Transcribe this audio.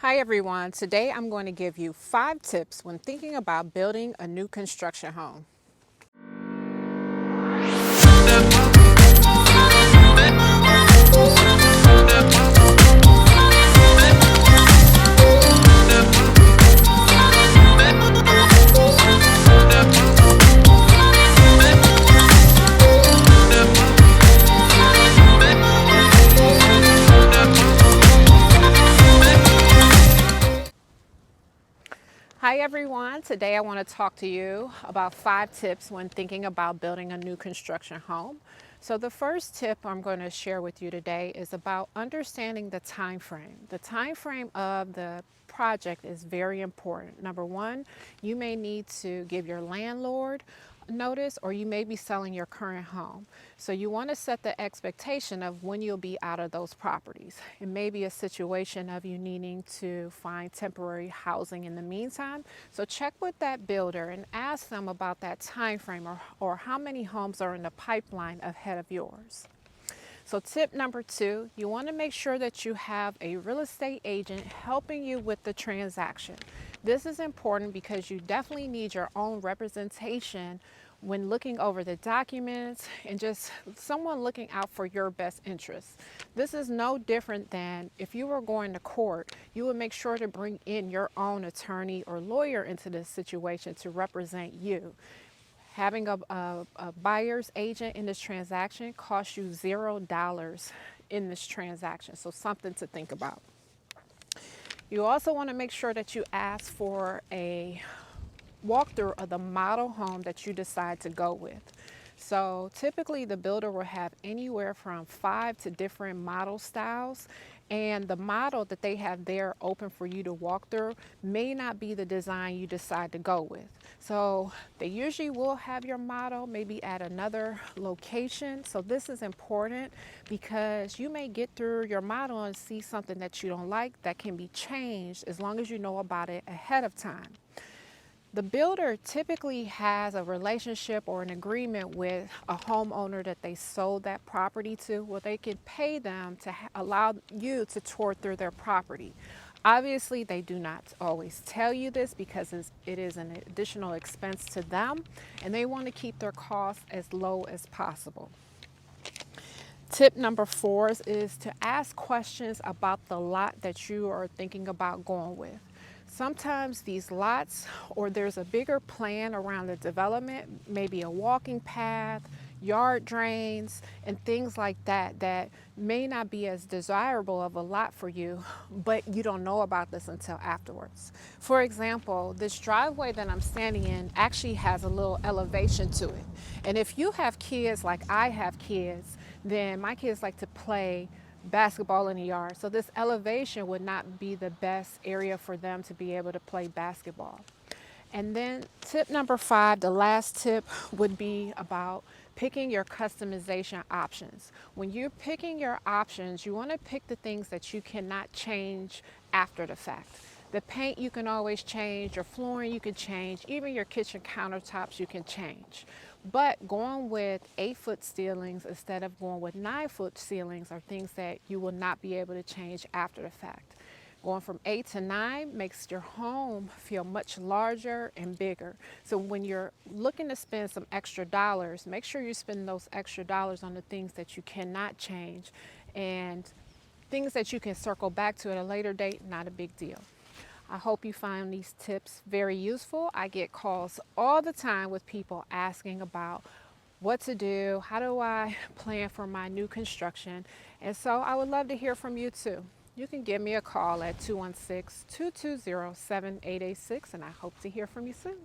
Hi everyone, today I'm going to give you 5 tips when thinking about building a new construction home. Hi everyone, today I want to talk to you about 5 tips when thinking about building a new construction home. So the first tip I'm going to share with you today is about understanding the time frame. The time frame of the project is very important. Number one, you may need to give your landlord notice, or you may be selling your current home. So you want to set the expectation of when you'll be out of those properties. It may be a situation of you needing to find temporary housing in the meantime. So check with that builder and ask them about that time frame, or how many homes are in the pipeline ahead of yours. So tip number 2, you want to make sure that you have a real estate agent helping you with the transaction. This is important because you definitely need your own representation when looking over the documents and just someone looking out for your best interests. This is no different than if you were going to court, you would make sure to bring in your own attorney or lawyer into this situation to represent you. Having a buyer's agent in this transaction costs you $0 in this transaction, so something to think about. You also want to make sure that you ask for a walkthrough of the model home that you decide to go with. So typically the builder will have anywhere from 5 to different model styles, and the model that they have there open for you to walk through may not be the design you decide to go with. So they usually will have your model maybe at another location. So this is important because you may get through your model and see something that you don't like that can be changed as long as you know about it ahead of time. The builder typically has a relationship or an agreement with a homeowner that they sold that property to, where they can pay them to allow you to tour through their property. Obviously, they do not always tell you this because it is an additional expense to them, and they want to keep their costs as low as possible. Tip number 4 is to ask questions about the lot that you are thinking about going with. Sometimes these lots, or there's a bigger plan around the development, maybe a walking path, yard drains, and things like that, that may not be as desirable of a lot for you, but you don't know about this until afterwards. For example, this driveway that I'm standing in actually has a little elevation to it. And if you have kids like I have kids, then my kids like to play basketball in the yard. So this elevation would not be the best area for them to be able to play basketball. And then tip number 5, the last tip, would be about picking your customization options. When you're picking your options, you want to pick the things that you cannot change after the fact. The paint you can always change, your flooring you can change, even your kitchen countertops you can change. But going with 8-foot ceilings instead of going with 9-foot ceilings are things that you will not be able to change after the fact. Going from 8 to 9 makes your home feel much larger and bigger. So when you're looking to spend some extra dollars, make sure you spend those extra dollars on the things that you cannot change, and things that you can circle back to at a later date, not a big deal. I hope you find these tips very useful. I get calls all the time with people asking about what to do, how do I plan for my new construction, and so I would love to hear from you too. You can give me a call at 216-220-7886, and I hope to hear from you soon.